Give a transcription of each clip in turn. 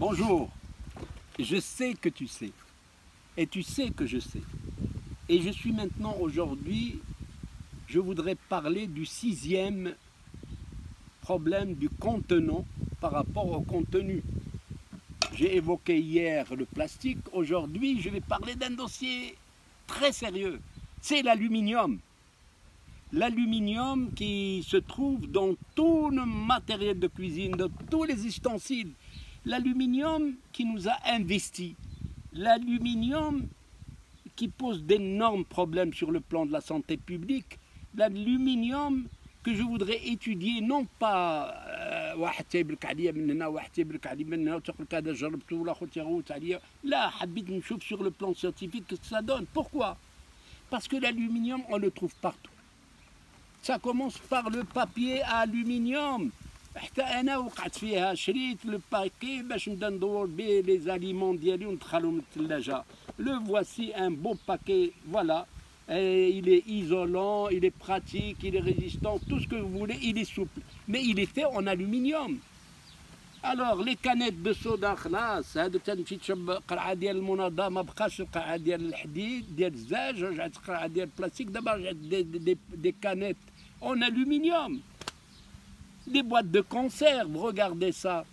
Bonjour, je sais que tu sais, et tu sais que je sais. Et je suis maintenant aujourd'hui, je voudrais parler du 6e problème du contenant par rapport au contenu. J'ai évoqué hier le plastique, aujourd'hui je vais parler d'un dossier très sérieux, c'est l'aluminium. L'aluminium qui se trouve dans tout le matériel de cuisine, dans tous les ustensiles. L'aluminium qui nous a investis. L'aluminium qui pose d'énormes problèmes sur le plan de la santé publique. L'aluminium que je voudrais étudier, non pas واحد تيبرك عليا من هنا واحد تيبرك عليا من هنا وتقول لك هذا جربته والاخر تيغوت عليا. لا, حبيت نشوف sur le plan scientifique ce que ça donne. Pourquoi? Parce que l'aluminium, on le trouve partout. Ça commence par le papier à aluminium. حتى انا وقعت فيها شريت لو باكي باش نبدا ندور به لي زاليمون ديالي وندخلهم للثلاجه. Le voici un beau paquet, voilà. Et il est isolant, il est pratique, il est résistant, tout ce que vous voulez, il est souple. Mais il est fait en aluminium. Alors les canettes de soda خلاص هذوك تمشي تشرب قرعه ديال المناضه ما بقاش القرعه ديال الحديد ديال الزاج رجعت قرعه ديال البلاستيك دابا رجعت des canettes en aluminium. Des boîtes de conserve, regardez ça.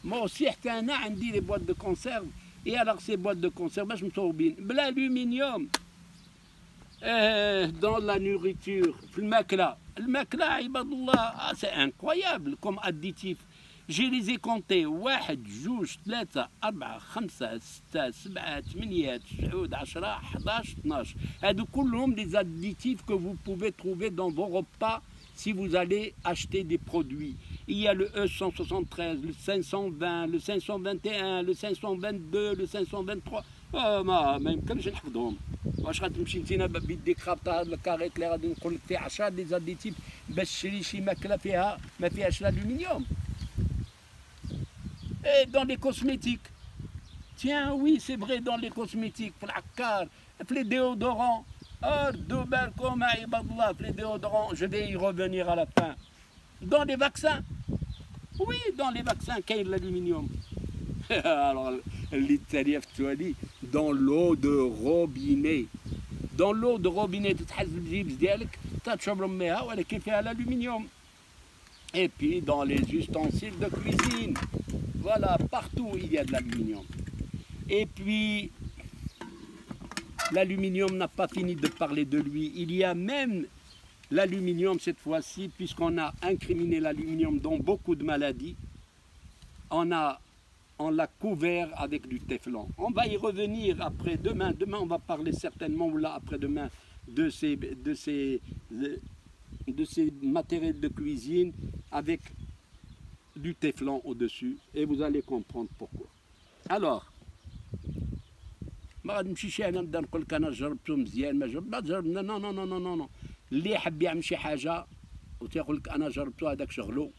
Moi aussi حتى انا عندي les boîtes de conserve. Et alors ces boîtes de conserve باش مصوبين بالالومنيوم dans la nourriture في الماكله. الماكله عباد الله c'est incroyable comme additif. Je les ai comptés 1 2 3 4 5 6 7 8 9 10 11 12. هادو كلهم des additifs que vous pouvez trouver dans vos repas si vous allez acheter des produits. Il y a le E173, le 520, le 521, le 522, le 523. ما يمكنش نحفظهم. واش غتمشي انت بيديك خابطه هاد الكاريت اللي غادي نقول لك فيه 10 دي زاديتيف باش تشري شي ماكله فيها ما فيهاش l'aluminium. Et dans les cosmétiques. Tiens, oui, c'est vrai, dans les cosmétiques, في العكار, في les déodorants. بالكم عباد الله في les déodorants, je vais y revenir à la fin. Dans les vaccins. Oui, dans les vaccins, كاين l'aluminium. Alors, l'Italie actuelle, dans l'eau de robinet. Dans l'eau de robinet, تتحز الجيبس ديالك تشرب ميها ولكن فيها l'aluminium. Et puis dans les ustensiles de cuisine. Voilà, partout il y a de l'aluminium. Et puis, l'aluminium n'a pas fini de parler de lui. Il y a même l'aluminium cette fois-ci, puisqu'on a incriminé l'aluminium dans beaucoup de maladies. On l'a couvert avec du téflon. On va y revenir après demain. Demain, on va parler certainement, ou là après-demain, de ces matériels de cuisine avec du téflon au-dessus. Et vous allez comprendre pourquoi. Alors, ما غنمشيش انا نبدا نقول لك انا جربته مزيان ما جرب نو نو نو نو نو نو. اللي يحب يعمل شي حاجه وتيقول لك انا جربته هذاك شغلو.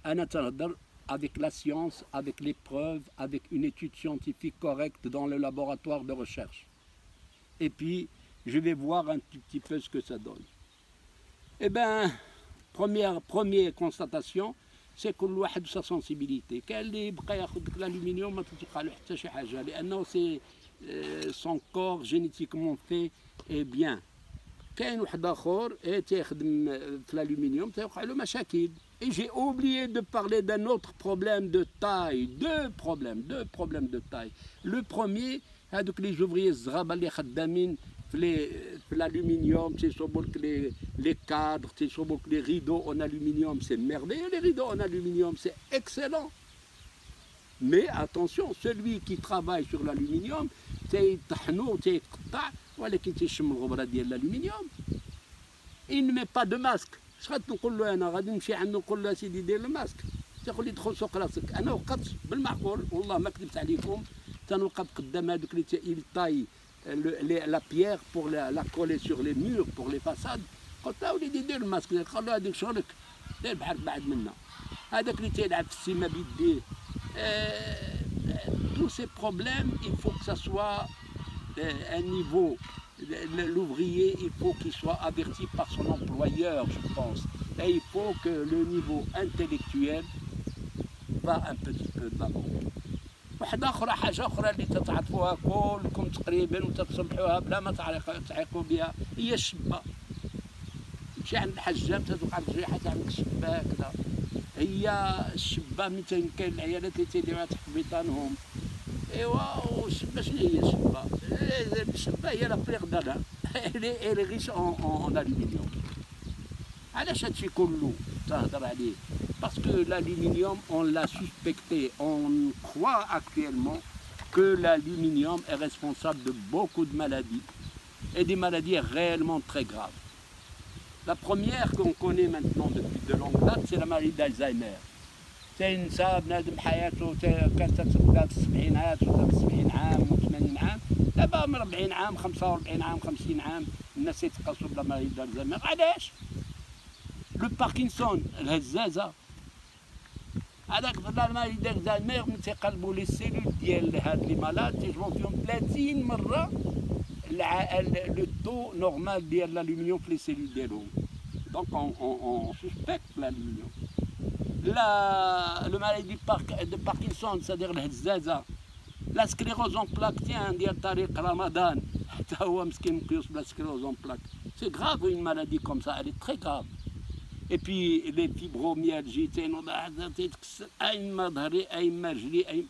انا تنهضر avec la science, avec les preuves, avec une étude scientifique correcte dans le laboratoire de recherche. Et puis, je vais voir un petit peu ce que ça donne. Eh bien, première constatation, c'est que الواحد sa sensibilité. كاين اللي يبقى ياخذ l'aluminium ما تلقى له حتى شي حاجه لانه سي son corps génétiquement fait est bien. كاين واحد اخر تيخدم في l'aluminium تيوقع له مشاكل. Et j'ai oublié de parler d'un autre problème de taille, deux problèmes de taille. Le premier, هذوك les ouvriers الزغابه اللي خدامين في l'aluminium, تيصوبوا لك les cadres, تيصوبوا لك les rideaux en aluminium, c'est merveilleux les rideaux en aluminium, c'est excellent. Mais attention, celui qui travaille sur l'aluminium, تيطحنو تيقطع ولكن تيشم الغبره ديال l'aluminium. Il ne met pas de masque. اش غنقول له انا غادي نمشي عنده نقول له سيدي دير الماسك تيقول لي دخل سوق راسك. انا وقفت بالمعقول والله ما كذبت عليكم تنوقف قدام هذوك اللي تاي لا بيير بور لا كولي سور لي مور بور لي فاساد. قلت له وليدي دير الماسك قال له هذيك شغلك دير بحال بعد منا. هذاك اللي تيلعب في السيما بيديه. Tous ces problèmes, il faut que ça soit un niveau. L'ouvrier, il faut qu'il soit averti par son employeur, je pense. Et il faut que le niveau intellectuel va un petit peu d'avant. وحده اخرى حاجه اخرى اللي تتعاطفوها كلكم تقريبا وتتصلحوها بلا ما تعيقوا بها، هي الشبه. تمشي عند الحجام تتوقع الجريحه تاع الشبه كذا، هي الشبه مثلا كاين العيالات اللي تيديروها تحت بيطانهم. ايوا والشبه شنو هي الشبه؟ الشبه هي لا بريغ دانا الي ريش اون الومنيوم. علاش هادشي كله تهضر عليه؟ Parce que l'aluminium, on l'a suspecté, on croit actuellement que l'aluminium est responsable de beaucoup de maladies, et des maladies réellement très graves. La première qu'on connaît maintenant depuis de longue date, c'est la maladie d'Alzheimer. C'est une بنادم حياته كانت تبدا في السبعينات ولا في 70 عام و80 عام، دابا من 40 عام 45 عام 50 عام الناس يتقاسوا بلا مالادي d'Alzheimer. علاش؟ لو باركنسون الهزازه هذاك لا مالادي d'Alzheimer من تيقلبوا لي سيلول ديال هاد لي مالاد تيجبروا فيهم 30 مره لو تو نورمال ديال l'aluminium في لي سيلول ديالهم. دونك on suspecte l'aluminium. Le maladie de Parkinson, c'est-à-dire الهزازة، la sclérose en plaques ديال طريق رمضان حتى هو مسكين مقيوس بلا sclérose en plaques. C'est grave une maladie comme ça, elle est très grave. Et puis les fibromyalgies تيتكسر أيما ظهري أيما رجلي أيما.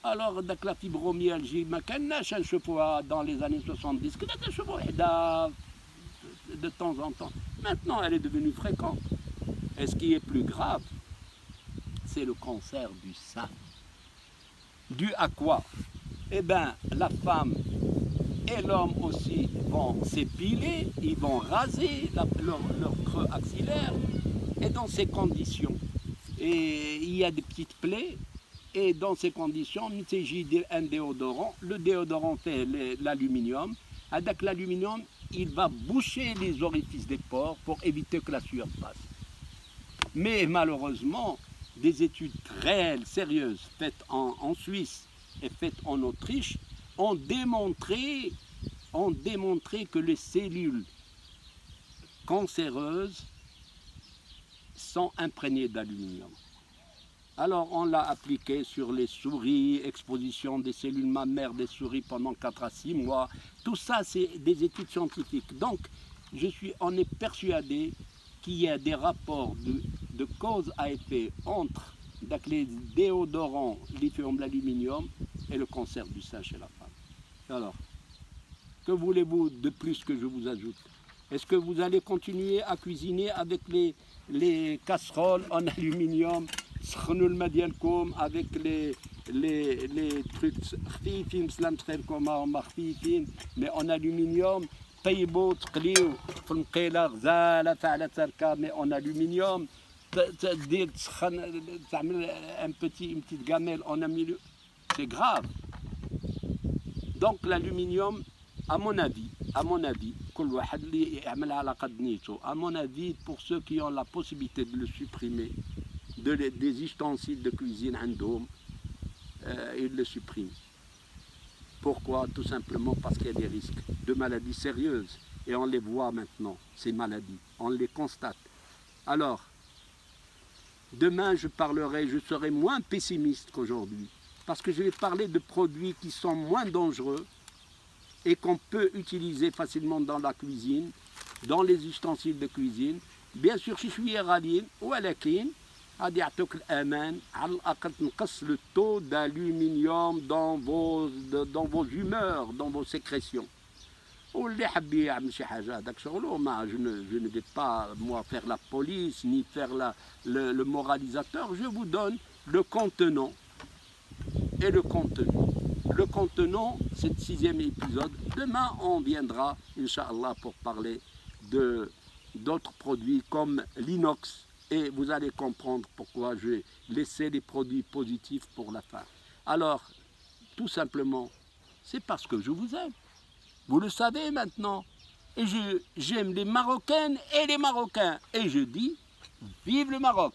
Alors داك لا fibromyalgie ما كناش نشوفوها dans les années 70، كنا كنشوفو وحدة de temps en temps. Maintenant elle est devenue fréquente. Et ce qui est plus grave, c'est le cancer du sein. Dû à quoi? Eh bien, la femme et l'homme aussi vont s'épiler, ils vont raser leur creux axillaire, et dans ces conditions, et il y a des petites plaies, et dans ces conditions, un déodorant, le déodorant c'est l'aluminium, avec l'aluminium, il va boucher les orifices des pores pour éviter que la sueur passe. Mais malheureusement, des études réelles, sérieuses, faites en Suisse et faites en Autriche, ont démontré que les cellules cancéreuses sont imprégnées d'aluminium. Alors on l'a appliqué sur les souris, exposition des cellules mammaires des souris pendant 4 à 6 mois. Tout ça, c'est des études scientifiques. Donc, on est persuadé qu'il y a des rapports de cause à effet entre les déodorants lithium, l'aluminium et le cancer du sein chez la femme. Alors, que voulez-vous de plus que je vous ajoute? Est-ce que vous allez continuer à cuisiner avec les casseroles en aluminium, avec les trucs mais en aluminium? طيبوا تقليو في المقيله غزاله فعلا تركه مي اون الومنيوم تدير تسخن تعمل ان بتيت gamelle en aluminium. C'est grave. Donc l'aluminium, à mon avis كل واحد اللي يعملها على قد نيته. À mon avis, pour ceux qui ont la possibilité de le supprimer des ustensiles de cuisine عندهم ils le suppriment. Pourquoi? Tout simplement parce qu'il y a des risques de maladies sérieuses. Et on les voit maintenant, ces maladies. On les constate. Alors, demain je serai moins pessimiste qu'aujourd'hui. Parce que je vais parler de produits qui sont moins dangereux et qu'on peut utiliser facilement dans la cuisine, dans les ustensiles de cuisine. Bien sûr, je suis غاليين ولكن غادي يعطوك الأمان على الأقل تنقص le taux d'aluminium dans vos humeurs, dans vos sécrétions. واللي حاب يعمل شي حاجة هذاك شغله. Je ne vais pas moi faire la police ni faire le moralisateur. Je vous donne le contenant et le contenu. Le contenant, c'est le 6e épisode. Demain, on viendra, Inch'Allah, pour parler d'autres produits comme l'inox. Et vous allez comprendre pourquoi j'ai laissé les produits positifs pour la fin. Alors, tout simplement, c'est parce que je vous aime. Vous le savez maintenant. Et j'aime les Marocaines et les Marocains. Et je dis, vive le Maroc!